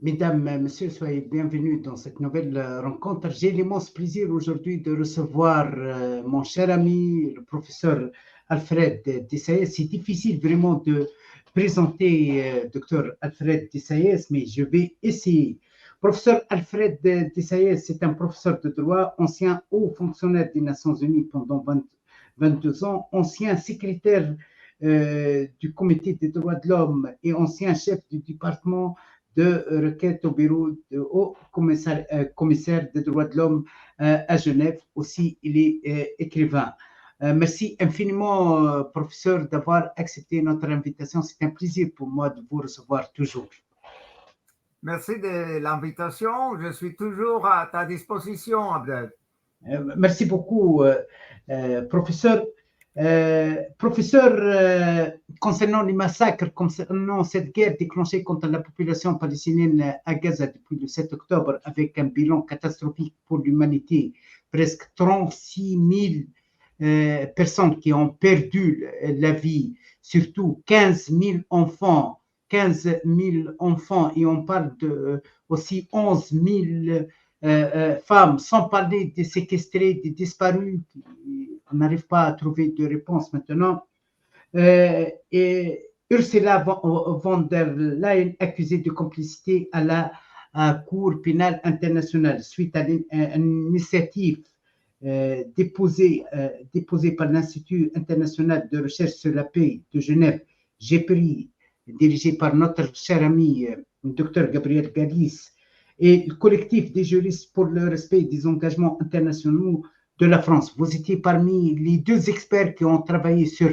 Mesdames, Messieurs, soyez bienvenus dans cette nouvelle rencontre. J'ai l'immense plaisir aujourd'hui de recevoir mon cher ami, le professeur Alfred Dessaïs. C'est difficile vraiment de présenter docteur Alfred Dessaïs, mais je vais essayer. Professeur Alfred Dessaïs, c'est un professeur de droit, ancien haut fonctionnaire des Nations Unies pendant 22 ans, ancien secrétaire du Comité des droits de l'homme et ancien chef du département de requête au bureau du haut commissaire des droits de l'homme à Genève. Aussi, il est écrivain. Merci infiniment, professeur, d'avoir accepté notre invitation. C'est un plaisir pour moi de vous recevoir toujours. Merci de l'invitation. Je suis toujours à ta disposition, Abdel. Merci beaucoup, professeur. Professeur, concernant les massacres, concernant cette guerre déclenchée contre la population palestinienne à Gaza depuis le 7 octobre, avec un bilan catastrophique pour l'humanité, presque 36 000 personnes qui ont perdu la vie, surtout 15 000 enfants, 15 000 enfants, et on parle de aussi 11 000 femmes, sans parler des séquestrés, des disparus, on n'arrive pas à trouver de réponse maintenant. Et Ursula von der Leyen accusée de complicité à la Cour pénale internationale suite à une initiative déposée par l'Institut international de recherche sur la paix de Genève, GPRI, dirigé par notre cher ami Dr Gabriel Galis, et le collectif des juristes pour le respect des engagements internationaux de la France. Vous étiez parmi les deux experts qui ont travaillé sur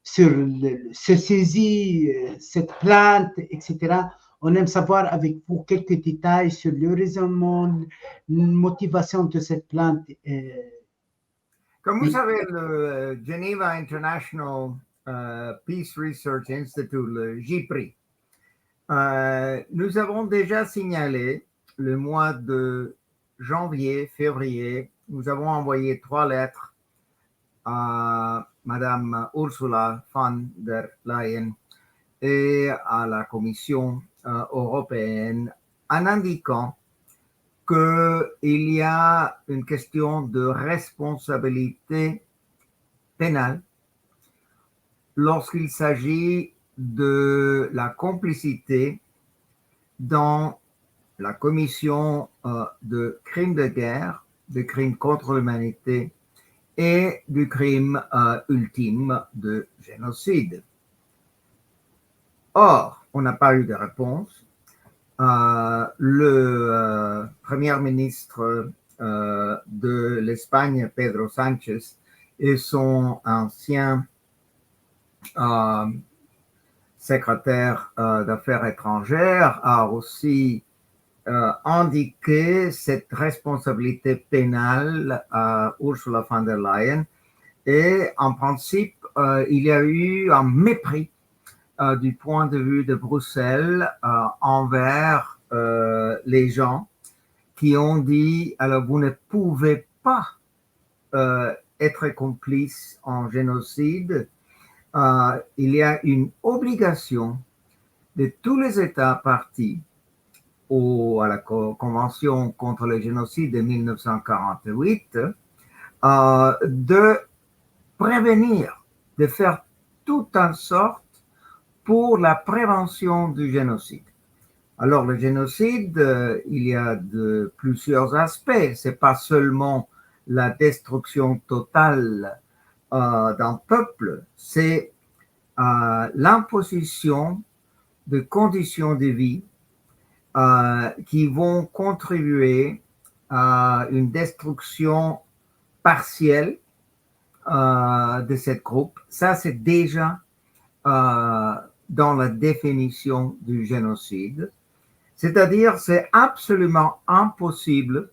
ce saisie, cette plainte, etc. On aime savoir avec vous quelques détails sur le raisonnement, la motivation de cette plainte. Comme vous savez, le Geneva International Peace Research Institute, le JPRI, nous avons déjà signalé le mois de janvier, février, nous avons envoyé 3 lettres à Madame Ursula von der Leyen et à la Commission européenne en indiquant qu'il y a une question de responsabilité pénale lorsqu'il s'agit de la complicité dans la commission de crimes de guerre, de crimes contre l'humanité et du crime ultime de génocide. Or, on n'a pas eu de réponse. Le premier ministre de l'Espagne, Pedro Sánchez, et son ancien secrétaire d'affaires étrangères a aussi indiqué cette responsabilité pénale à Ursula von der Leyen. Et en principe, il y a eu un mépris du point de vue de Bruxelles envers les gens qui ont dit, alors vous ne pouvez pas être complice en génocide. Il y a une obligation de tous les États partis à la Convention contre le génocide de 1948 de prévenir, de faire tout en sorte pour la prévention du génocide. Alors, le génocide, il y a de plusieurs aspects. C'est pas seulement la destruction totale d'un peuple, c'est l'imposition de conditions de vie qui vont contribuer à une destruction partielle de cette groupe. Ça, c'est déjà dans la définition du génocide. C'est-à-dire, c'est absolument impossible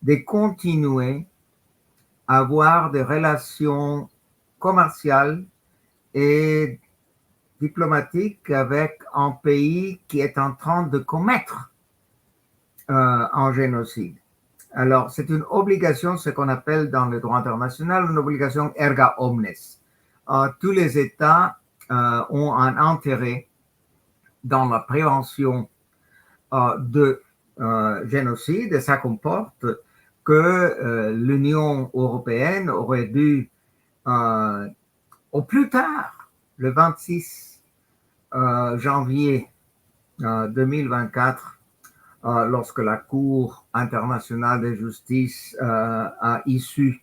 de continuer à avoir des relations commerciales et diplomatiques avec un pays qui est en train de commettre un génocide. Alors, c'est une obligation, ce qu'on appelle dans le droit international, une obligation erga omnes. Tous les États ont un intérêt dans la prévention de génocide, et ça comporte que l'Union européenne aurait dû, au plus tard, le 26 janvier 2024, lorsque la Cour internationale de justice a issu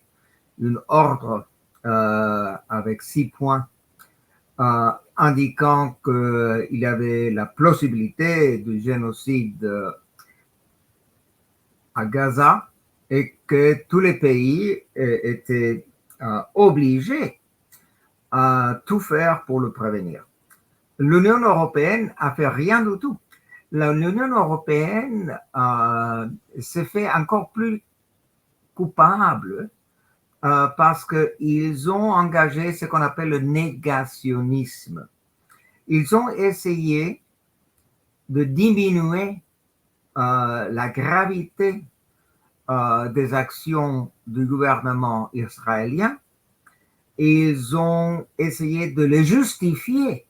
un ordre avec 6 points indiquant qu'il y avait la possibilité du génocide à Gaza et que tous les pays étaient obligés à tout faire pour le prévenir. L'Union européenne a fait rien du tout. L'Union européenne s'est fait encore plus coupable parce qu'ils ont engagé ce qu'on appelle le négationnisme. Ils ont essayé de diminuer la gravité des actions du gouvernement israélien et ils ont essayé de les justifier.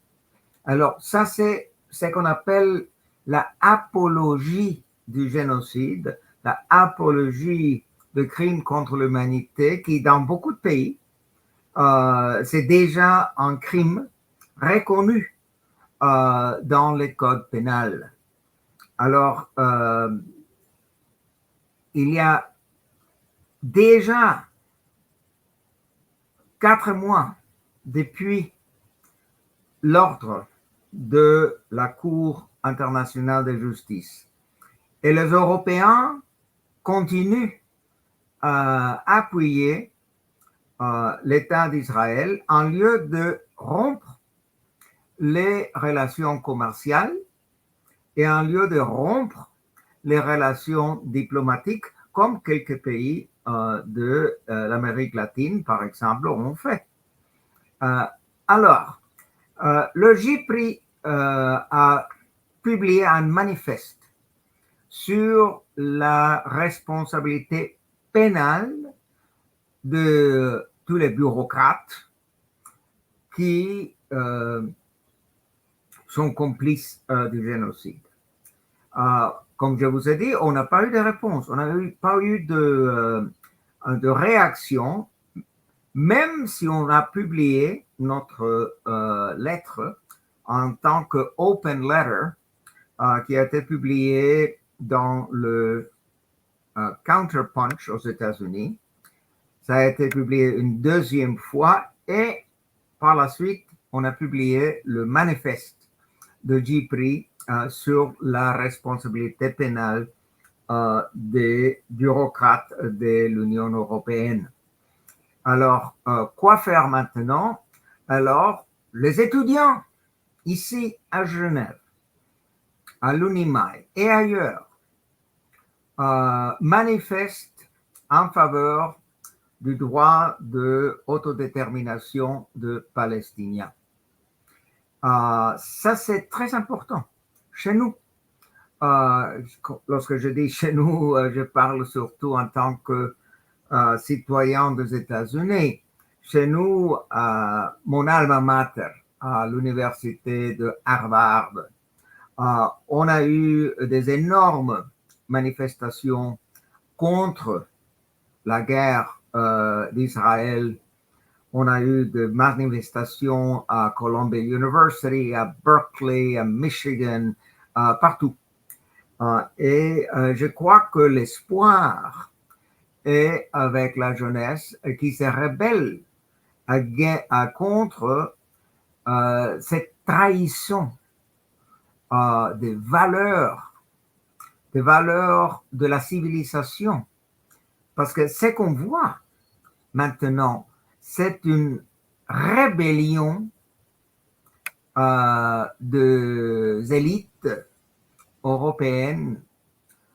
Alors, ça, c'est ce qu'on appelle la apologie du génocide, la apologie de crimes contre l'humanité, qui, dans beaucoup de pays, c'est déjà un crime reconnu dans les codes pénals. Alors, il y a déjà 4 mois depuis l'ordre de la Cour internationale de justice. Et les Européens continuent à appuyer l'État d'Israël en lieu de rompre les relations commerciales et en lieu de rompre les relations diplomatiques comme quelques pays de l'Amérique latine, par exemple, ont fait. Alors, le JPRI a publié un manifeste sur la responsabilité pénale de tous les bureaucrates qui sont complices du génocide. Comme je vous ai dit, on n'a pas eu de réponse, on n'a pas eu de réaction, même si on a publié notre lettre en tant que open letter qui a été publiée dans le Counterpunch aux États-Unis. Ça a été publié une deuxième fois et par la suite, on a publié le manifeste de JPRI sur la responsabilité pénale des bureaucrates de l'Union européenne. Alors, quoi faire maintenant? Alors, les étudiants ici à Genève, à l'UNIMAI et ailleurs, manifestent en faveur du droit d'autodétermination des Palestiniens. Ça, c'est très important. Chez nous, lorsque je dis chez nous, je parle surtout en tant que citoyen des États-Unis. Chez nous, mon alma mater, à l'université de Harvard, on a eu des énormes manifestations contre la guerre d'Israël. On a eu des manifestations à Columbia University, à Berkeley, à Michigan, partout. Et je crois que l'espoir est avec la jeunesse qui se rebelle contre cette trahison des valeurs de la civilisation. Parce que ce qu'on voit maintenant, c'est une rébellion des élites européennes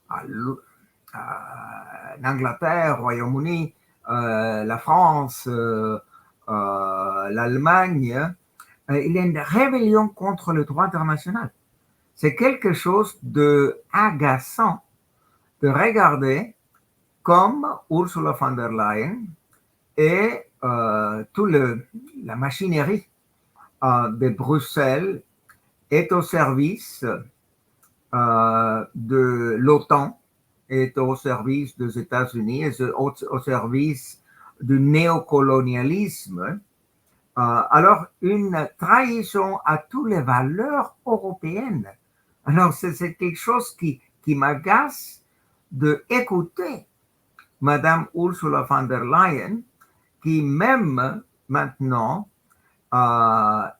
en Angleterre, Royaume-Uni, la France, l'Allemagne. Il y a une rébellion contre le droit international. C'est quelque chose d'agaçant de regarder comme Ursula von der Leyen et toute la machinerie de Bruxelles est au service de l'OTAN, est au service des États-Unis, est au service du néocolonialisme, alors une trahison à toutes les valeurs européennes. Alors c'est quelque chose qui m'agace d'écouter Madame Ursula von der Leyen, qui même maintenant a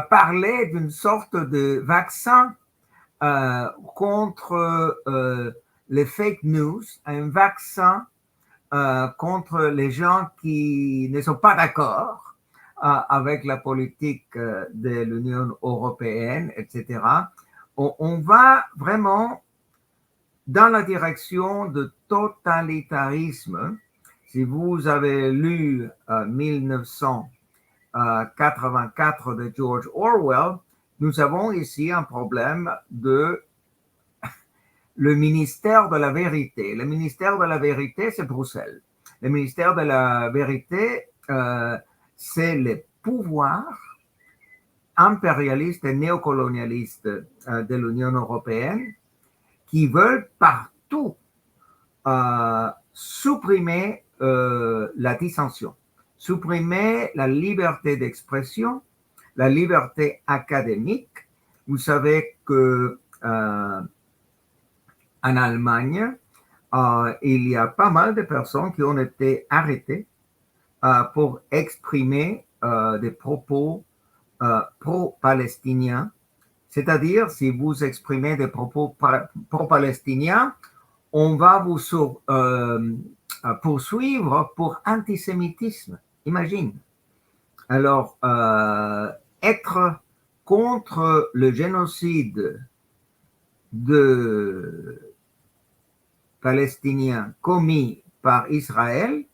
parlé d'une sorte de vaccin contre les fake news, un vaccin contre les gens qui ne sont pas d'accord avec la politique de l'Union européenne, etc. On va vraiment dans la direction de totalitarisme. Si vous avez lu 1984 de George Orwell, nous avons ici un problème de le ministère de la vérité. Le ministère de la vérité, c'est Bruxelles. Le ministère de la vérité, c'est le pouvoir impérialiste et néocolonialiste de l'Union européenne qui veulent partout supprimer la dissension, supprimer la liberté d'expression, la liberté académique. Vous savez que en Allemagne, il y a pas mal de personnes qui ont été arrêtées pour exprimer des propos pro-palestiniens. C'est-à-dire, si vous exprimez des propos pro-palestiniens, on va vous poursuivre pour antisémitisme. Imagine. Alors, être contre le génocide de Palestiniens commis par Israël,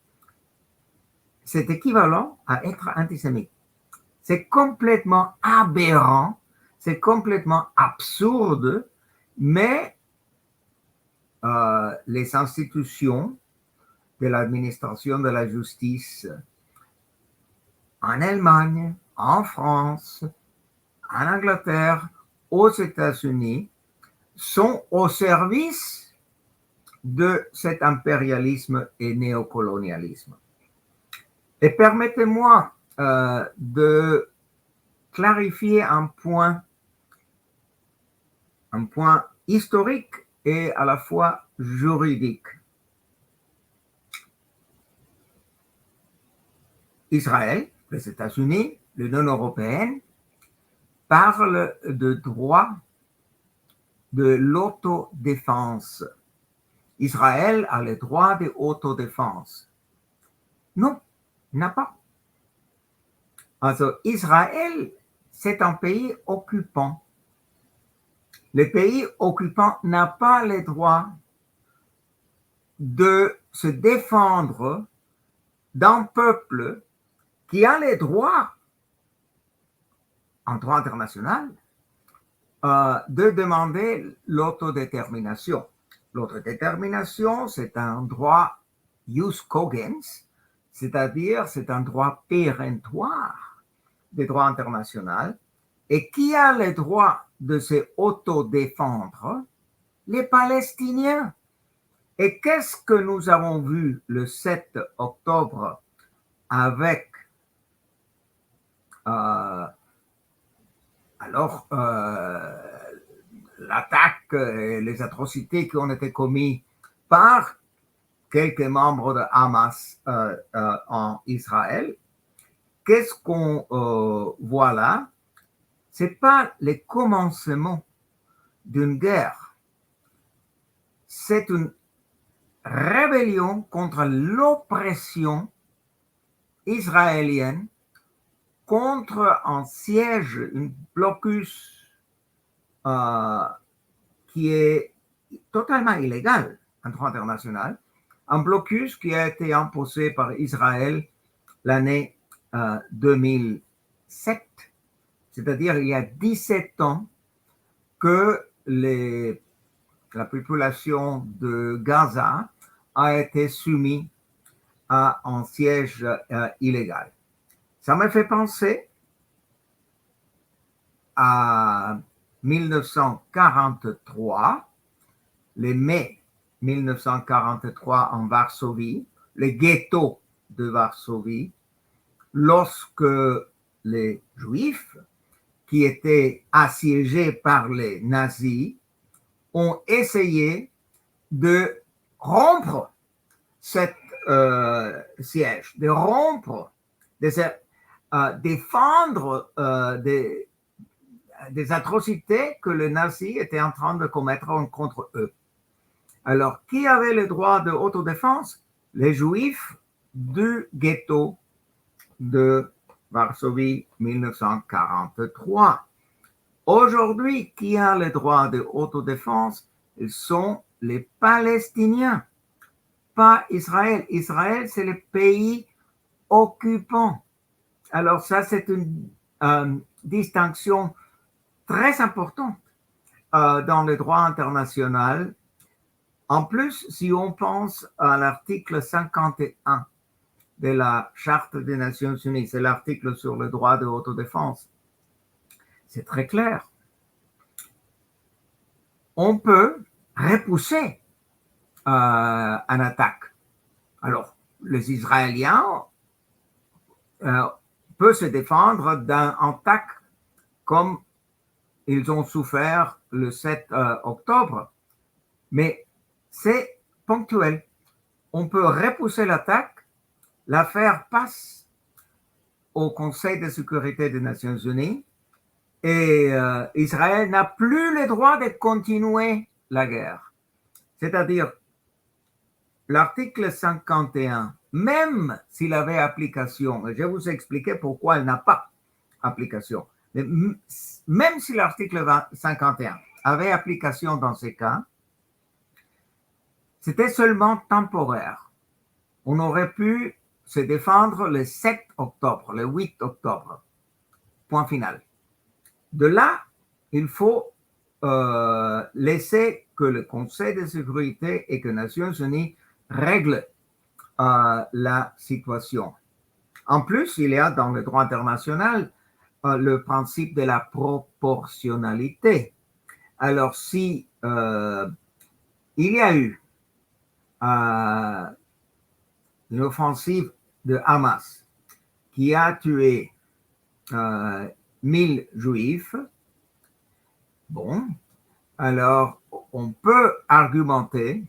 c'est équivalent à être antisémite. C'est complètement aberrant, c'est complètement absurde, mais les institutions de l'administration de la justice en Allemagne, en France, en Angleterre, aux États-Unis sont au service de cet impérialisme et néocolonialisme. Et permettez-moi de clarifier un point historique et à la fois juridique. Israël, les États-Unis, l'Union européenne parlent de droit de l'autodéfense. Israël a le droit de l'autodéfense. Non, il n'a pas. Alors, Israël, c'est un pays occupant. Le pays occupant n'a pas le droit de se défendre d'un peuple qui a le droit, en droit international, de demander l'autodétermination. L'autodétermination, c'est un droit jus cogens, c'est-à-dire c'est un droit péremptoire du droit international. Et qui a le droit de se autodéfendre? Les Palestiniens. Et qu'est-ce que nous avons vu le 7 octobre avec l'attaque et les atrocités qui ont été commises par quelques membres de Hamas en Israël? Qu'est-ce qu'on voit là? Ce n'est pas le commencement d'une guerre. C'est une rébellion contre l'oppression israélienne, contre un siège, un blocus qui est totalement illégal en droit international, un blocus qui a été imposé par Israël l'année 2007, c'est-à-dire il y a 17 ans que la population de Gaza a été soumise à un siège illégal. Ça me fait penser à 1943, les mai 1943 en Varsovie, les ghettos de Varsovie, lorsque les Juifs qui étaient assiégés par les nazis ont essayé de rompre cet siège, de rompre, de défendre des atrocités que les nazis étaient en train de commettre contre eux. Alors, qui avait le droit de autodéfense? Les Juifs du ghetto de Varsovie 1943. Aujourd'hui, qui a le droit de autodéfense? Ils sont les Palestiniens, pas Israël. Israël, c'est le pays occupant. Alors ça, c'est une distinction très importante dans le droit international. En plus, si on pense à l'article 51 de la Charte des Nations Unies, c'est l'article sur le droit de autodéfense, c'est très clair. On peut repousser une attaque. Alors, les Israéliens peuvent se défendre d'une attaque comme ils ont souffert le 7 octobre, mais c'est ponctuel. On peut repousser l'attaque, l'affaire passe au Conseil de sécurité des Nations Unies et Israël n'a plus le droit de continuer la guerre. C'est-à-dire, l'article 51, même s'il avait application, et je vais vous expliquer pourquoi il n'a pas application, mais même si l'article 51 avait application dans ces cas, c'était seulement temporaire. On aurait pu se défendre le 7 octobre, le 8 octobre. Point final. De là, il faut laisser que le Conseil de sécurité et que les Nations Unies règlent la situation. En plus, il y a dans le droit international le principe de la proportionnalité. Alors, si il y a eu une offensive de Hamas qui a tué 1000 juifs, bon, alors on peut argumenter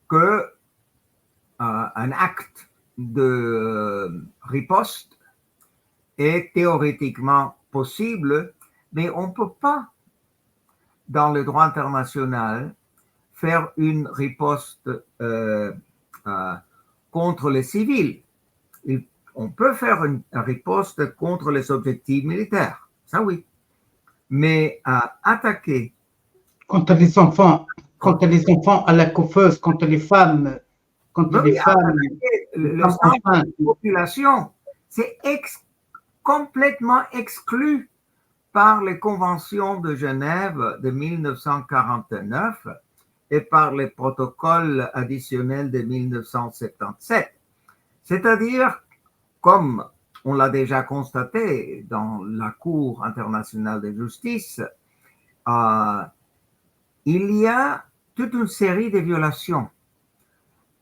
que un acte de riposte est théoriquement possible, mais on ne peut pas, dans le droit international, faire une riposte contre les civils. On peut faire une riposte contre les objectifs militaires, ça oui. Mais attaquer contre les enfants à la coiffeuse, contre les femmes, la population, c'est complètement exclu par les conventions de Genève de 1949 et par les protocoles additionnels de 1977. C'est-à-dire, comme on l'a déjà constaté dans la Cour internationale de justice, il y a toute une série de violations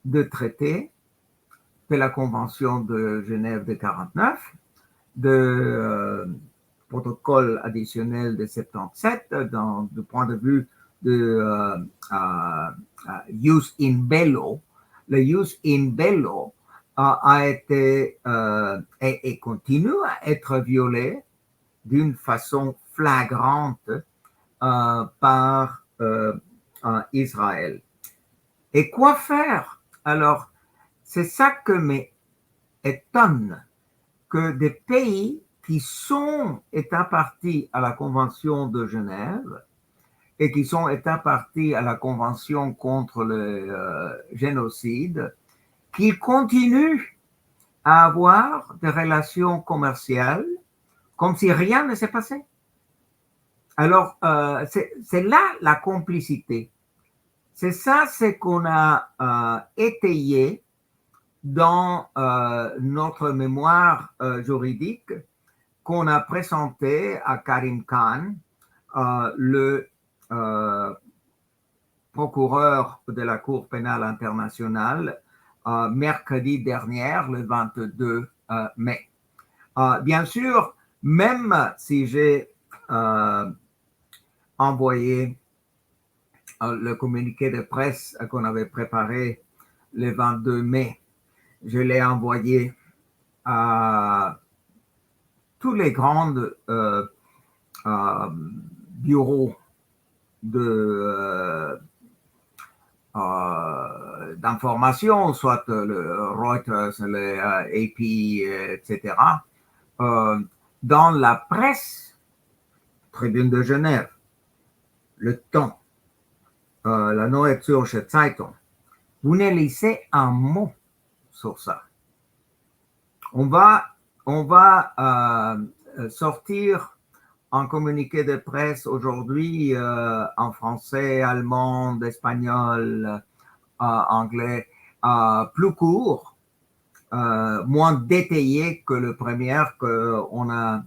de traités de la Convention de Genève de 49, de protocole additionnel de 77, du point de vue de jus in bello. Le jus in bello a été et continue à être violé d'une façon flagrante par Israël. Et quoi faire? Alors, c'est ça que m'étonne, que des pays qui sont états partis à la Convention de Genève et qui sont états partis à la Convention contre le génocide, qui continuent à avoir des relations commerciales comme si rien ne s'est passé. Alors, c'est là la complicité. C'est ça ce qu'on a étayé dans notre mémoire juridique qu'on a présenté à Karim Khan, le procureur de la Cour pénale internationale, mercredi dernier, le 22 mai. Bien sûr, même si j'ai envoyé le communiqué de presse qu'on avait préparé le 22 mai, je l'ai envoyé à tous les grands bureaux d'information, soit le Reuters, le AP, etc., dans la presse, Tribune de Genève, Le Temps, la Neue Zürcher Zeitung. Vous ne lisez un mot sur ça. On va sortir un communiqué de presse aujourd'hui en français, allemand, espagnol, anglais, plus court, moins détaillé que le premier qu'on a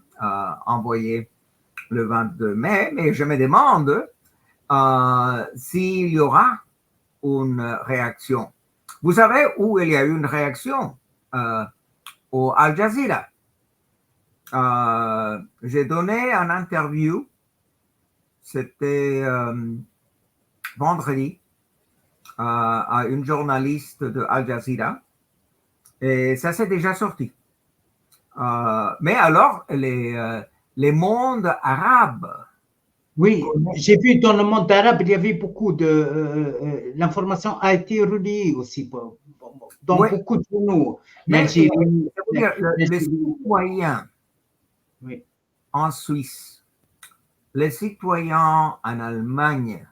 envoyé le 22 mai. Mais je me demande s'il y aura une réaction. Vous savez où il y a eu une réaction? Au Al Jazeera. J'ai donné une interview, c'était vendredi, à une journaliste de Al Jazeera, et ça s'est déjà sorti. Mais alors, les mondes arabes. Oui, j'ai vu dans le monde arabe, il y avait beaucoup de. L'information a été relayée aussi dans Oui, beaucoup de journaux. mais L'Algérie. les citoyens Oui. en Suisse, les citoyens en Allemagne,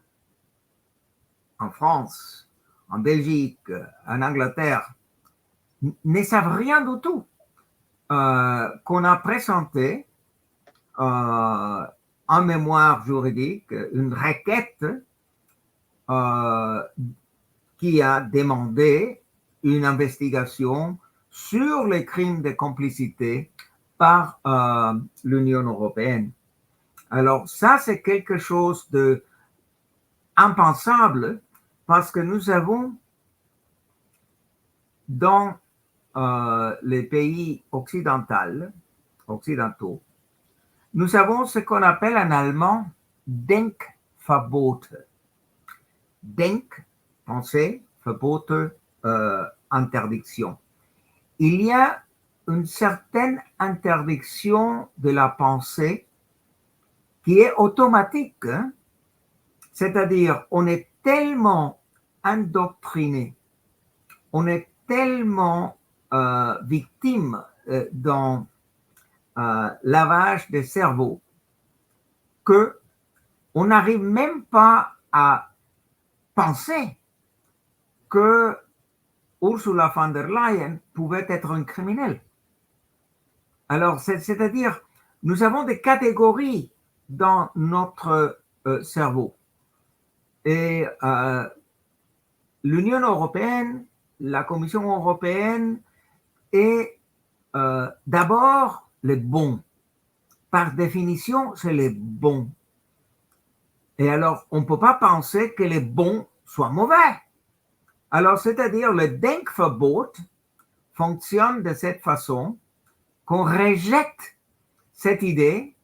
en France, en Belgique, en Angleterre, ne savent rien du tout. Qu'on a présenté en mémoire juridique une requête qui a demandé une investigation sur les crimes de complicité par l'Union européenne. Alors ça, c'est quelque chose de impensable parce que nous avons dans les pays occidentaux, nous avons ce qu'on appelle en allemand Denkverbote. Denk, pensée, Verbote, interdiction. Il y a une certaine interdiction de la pensée qui est automatique. Hein? C'est-à-dire, on est tellement endoctriné, on est tellement victime dans lavage des cerveaux que on n'arrive même pas à penser que Ursula von der Leyen pouvait être un criminel. Alors, c'est-à-dire, nous avons des catégories dans notre cerveau. Et l'Union européenne, la Commission européenne est d'abord les bons. Par définition, c'est les bons. Et alors, on ne peut pas penser que les bons soient mauvais. Alors, c'est-à-dire, le Denkverbot fonctionne de cette façon qu'on rejette cette idée,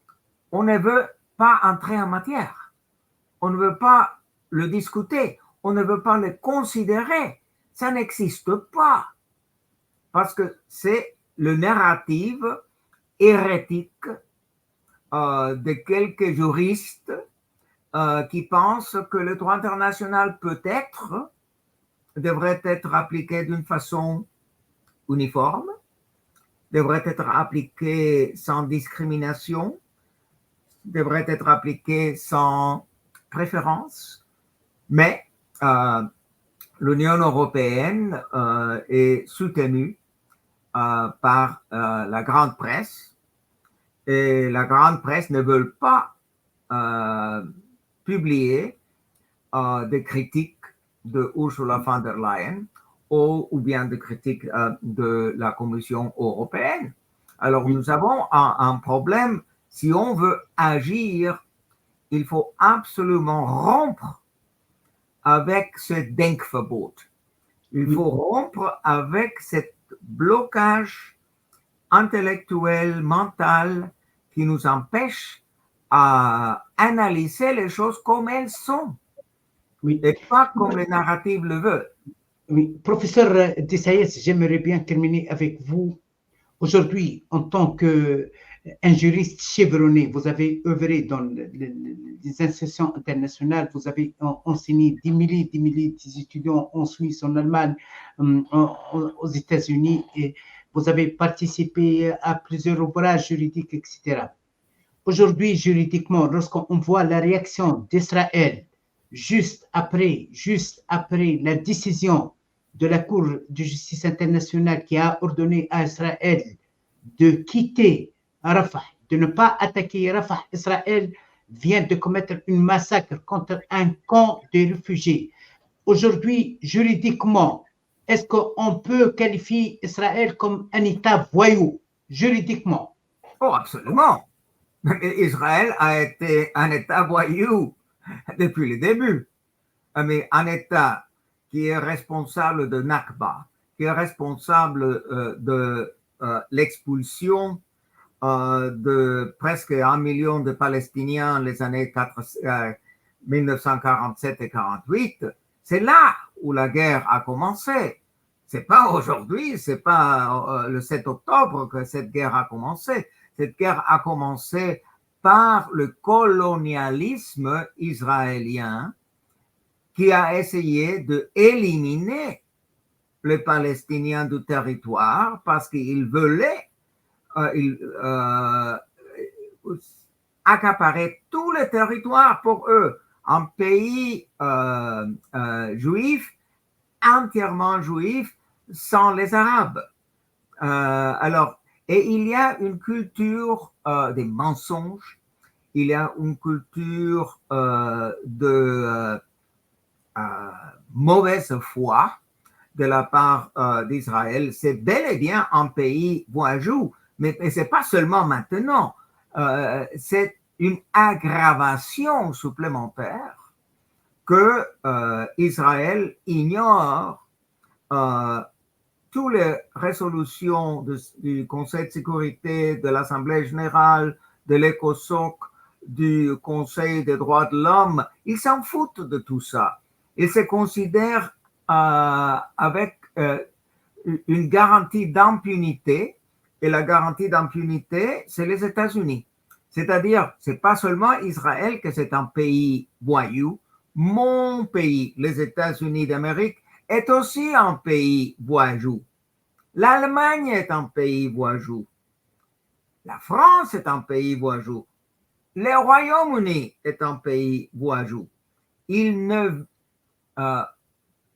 on ne veut pas entrer en matière, on ne veut pas le discuter, on ne veut pas le considérer, ça n'existe pas, parce que c'est le narratif hérétique de quelques juristes qui pensent que le droit international peut-être devrait être appliqué d'une façon uniforme, devrait être appliqué sans discrimination, devrait être appliqué sans préférence, mais l'Union européenne est soutenue par la grande presse et la grande presse ne veut pas publier des critiques de Ursula von der Leyen ou bien des critiques de la Commission européenne. Alors, nous avons un problème. Si on veut agir, il faut absolument rompre avec ce Denkverbot. Il faut rompre avec ce blocage intellectuel, mental, qui nous empêche à analyser les choses comme elles sont, et pas comme les narratifs le veulent. Oui, professeur Dessaïs, j'aimerais bien terminer avec vous. Aujourd'hui, en tant qu'un juriste chevronné, vous avez œuvré dans les institutions internationales, vous avez enseigné des milliers d'étudiants en Suisse, en Allemagne, aux États-Unis, et vous avez participé à plusieurs ouvrages juridiques, etc. Aujourd'hui, juridiquement, lorsqu'on voit la réaction d'Israël juste après la décision de la Cour de justice internationale qui a ordonné à Israël de quitter Rafah, de ne pas attaquer Rafah, Israël vient de commettre un massacre contre un camp de réfugiés. Aujourd'hui, juridiquement, est-ce qu'on peut qualifier Israël comme un État voyou, juridiquement? Oh, absolument. Israël a été un État voyou depuis le début, mais un État qui est responsable de Nakba, qui est responsable de l'expulsion de presque 1 million de Palestiniens les années 1947 et 48, c'est là où la guerre a commencé. C'est pas aujourd'hui, c'est pas le 7 octobre que cette guerre a commencé. Cette guerre a commencé par le colonialisme israélien qui a essayé d'éliminer les Palestiniens du territoire parce qu'ils voulaient accaparer tout le territoire pour eux. Un pays juif, entièrement juif, sans les Arabes. Alors, et il y a une culture des mensonges, il y a une culture de mauvaise foi de la part d'Israël. C'est bel et bien un pays voyou, mais ce n'est pas seulement maintenant. C'est une aggravation supplémentaire que Israël ignore toutes les résolutions du Conseil de sécurité, de l'Assemblée générale, de l'ECOSOC, du Conseil des droits de l'homme. Ils s'en foutent de tout ça. Ils se considèrent avec une garantie d'impunité, et la garantie d'impunité, c'est les États-Unis. C'est-à-dire, c'est pas seulement Israël que c'est un pays voyou. Mon pays, les États-Unis d'Amérique, est aussi un pays voyou. L'Allemagne est un pays voyou. La France est un pays voyou. Le Royaume-Uni est un pays voyou. Il ne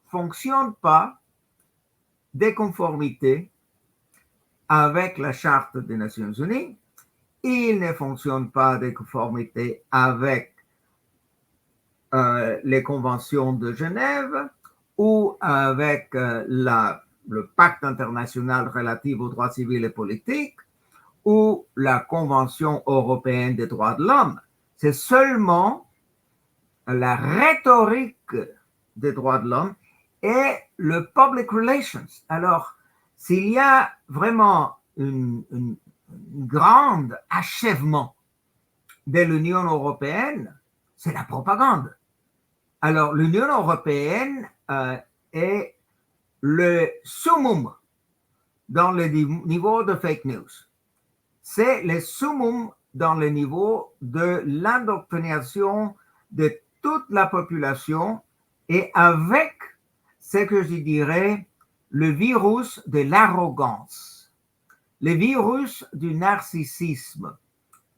fonctionne pas de conformité avec la Charte des Nations Unies. Il ne fonctionne pas de conformité avec les conventions de Genève ou avec le pacte international relatif aux droits civils et politiques ou la Convention européenne des droits de l'homme. C'est seulement la rhétorique des droits de l'homme et le public relations. Alors, s'il y a vraiment un grand achèvement de l'Union européenne, c'est la propagande. Alors, l'Union européenne est le summum dans le niveau de fake news. C'est le summum dans le niveau de l'indoctrination de toute la population et avec ce que je dirais le virus de l'arrogance, le virus du narcissisme.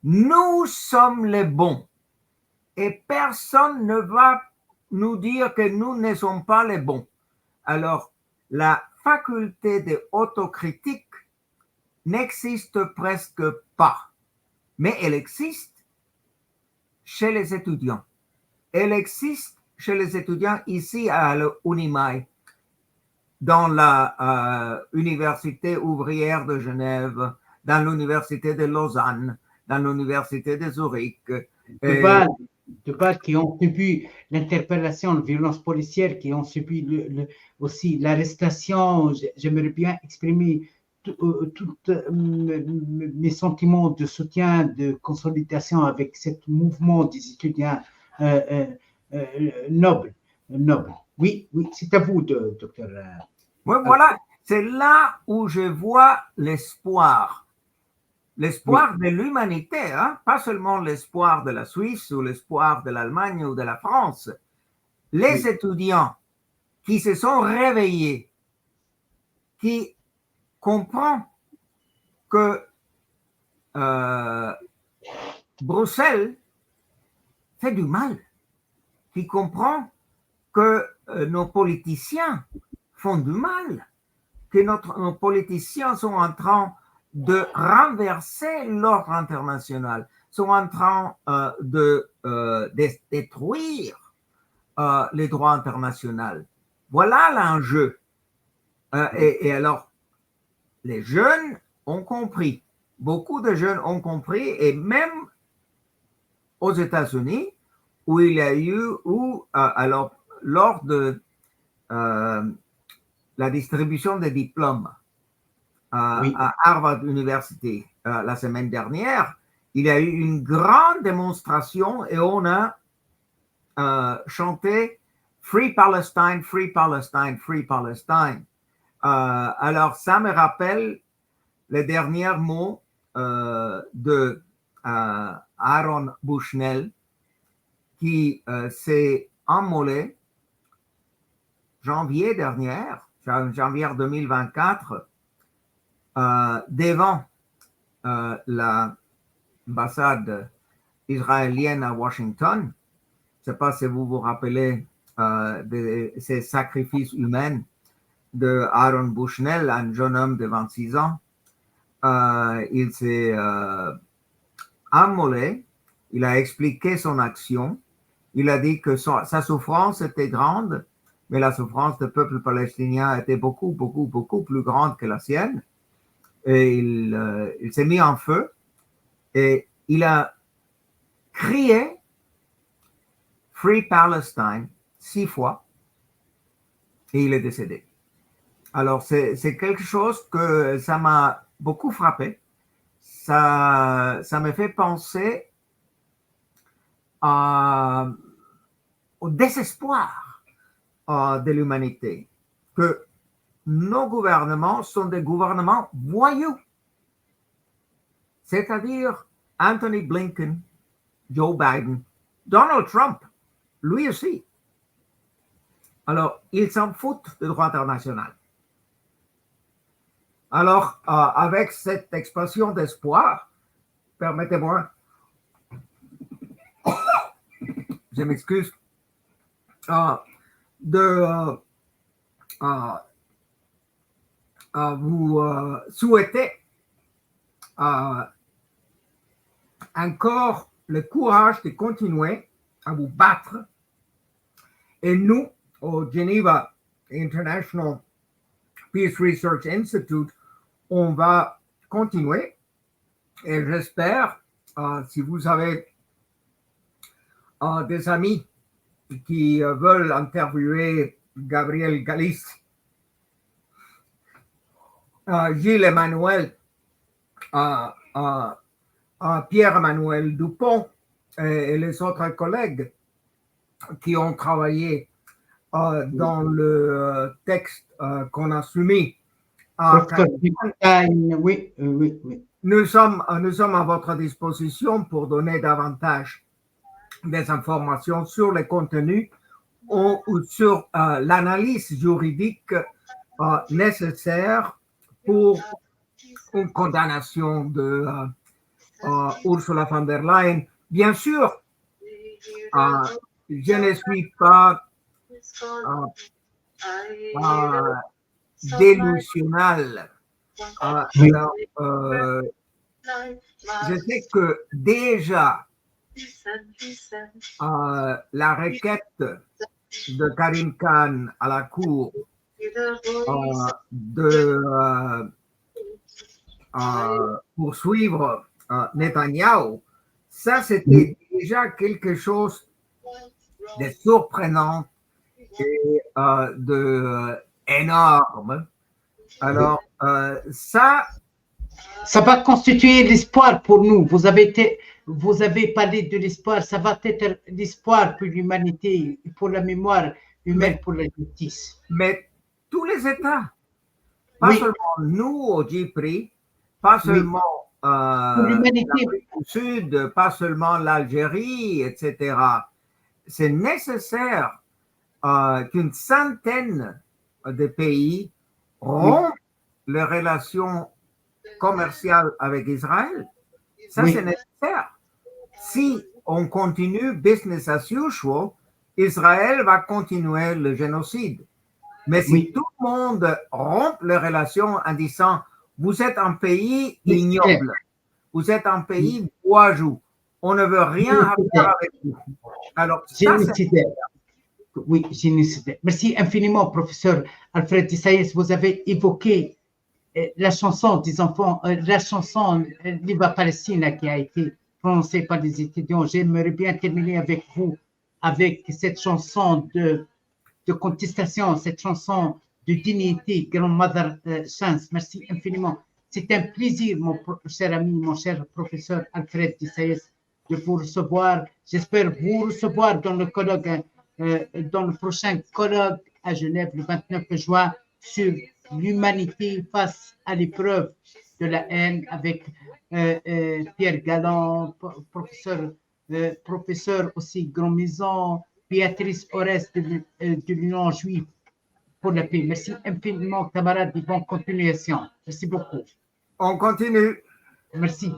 Nous sommes les bons et personne ne va nous dire que nous ne sommes pas les bons. Alors, la faculté de autocritique n'existe presque pas, mais elle existe chez les étudiants. Elle existe chez les étudiants ici à l'Unimae, dans la Université ouvrière de Genève, dans l'université de Lausanne, dans l'université de Zurich. De balles qui ont subi l'interpellation, la violence policière, qui ont subi aussi l'arrestation. J'aimerais bien exprimer tous mes sentiments de soutien, de consolidation avec ce mouvement des étudiants nobles. Oui, c'est à vous, docteur. Oui, voilà, c'est là où je vois l'espoir. L'espoir de l'humanité, hein? Pas seulement l'espoir de la Suisse ou l'espoir de l'Allemagne ou de la France. Les étudiants qui se sont réveillés, qui comprennent que Bruxelles fait du mal, qui comprennent que nos politiciens font du mal, que nos politiciens sont en train de renverser l'ordre international, sont en train de détruire les droits internationaux. Voilà l'enjeu. Et alors, les jeunes ont compris. Beaucoup de jeunes ont compris, et même aux États-Unis, où il y a eu, alors, lors de la distribution des diplômes à Harvard University la semaine dernière, il y a eu une grande démonstration et on a chanté Free Palestine, Free Palestine, Free Palestine. Alors, ça me rappelle les derniers mots de Aaron Bushnell qui s'est immolé janvier 2024, devant l'ambassade israélienne à Washington. Je ne sais pas si vous vous rappelez de ces sacrifices humains de Aaron Bushnell, un jeune homme de 26 ans. Il s'est immolé, il a expliqué son action, il a dit que sa souffrance était grande, mais la souffrance du peuple palestinien était beaucoup plus grande que la sienne. Et il s'est mis en feu et il a crié Free Palestine 6 fois et il est décédé. Alors, c'est quelque chose que ça m'a beaucoup frappé. Ça me fait penser au désespoir de l'humanité, que nos gouvernements sont des gouvernements voyous. C'est-à-dire Anthony Blinken, Joe Biden, Donald Trump, lui aussi. Alors, ils s'en foutent du droit international. Alors, avec cette expression d'espoir, permettez-moi, je m'excuse, de vous souhaiter encore le courage de continuer à vous battre. Et nous, au Geneva International Peace Research Institute, on va continuer. Et j'espère, si vous avez des amis qui veulent interviewer Gabriel Galis, Gilles Emmanuel, Pierre-Emmanuel Dupont et les autres collègues qui ont travaillé dans le texte qu'on a soumis. Oui. Nous sommes à votre disposition pour donner davantage des informations sur les contenus ou sur l'analyse juridique nécessaire pour une condamnation de Ursula von der Leyen. Bien sûr, je ne suis pas délusionnel. Je sais que déjà la requête de Karim Khan à la Cour pour suivre Netanyahou, ça c'était déjà quelque chose de surprenant et énorme. Alors, ça va constituer l'espoir pour nous. Vous avez parlé de l'espoir. Ça va être l'espoir pour l'humanité, pour la mémoire humaine, pour la justice. Mais tous les États, pas seulement nous au Djibri, pas seulement l'Afrique du Sud, pas seulement l'Algérie, etc. C'est nécessaire qu'une centaine de pays rompent les relations commerciales avec Israël. Ça, c'est nécessaire. Si on continue business as usual, Israël va continuer le génocide. Mais si tout le monde rompt les relations en disant vous êtes un pays ignoble, vous êtes un pays bourgeois, on ne veut rien faire avec vous. Alors, ça, c'est... Oui, j'ai nécessité. Merci infiniment, professeur Alfred Issaïs. Vous avez évoqué la chanson des enfants, la chanson Liba Palestine qui a été prononcée par des étudiants. J'aimerais bien terminer avec vous avec cette chanson de contestation, cette chanson de dignité, Grandmother Chance. Merci infiniment. C'est un plaisir, mon cher ami, mon cher professeur Alfred Issaïs, de vous recevoir. J'espère vous recevoir dans le colloque, dans le prochain colloque à Genève le 29 juin sur l'humanité face à l'épreuve de la haine avec Pierre Galland, professeur aussi Grand-Maison, Béatrice Orest de l'Union juive pour la paix. Merci infiniment, camarades, et bonne continuation. Merci beaucoup. On continue. Merci.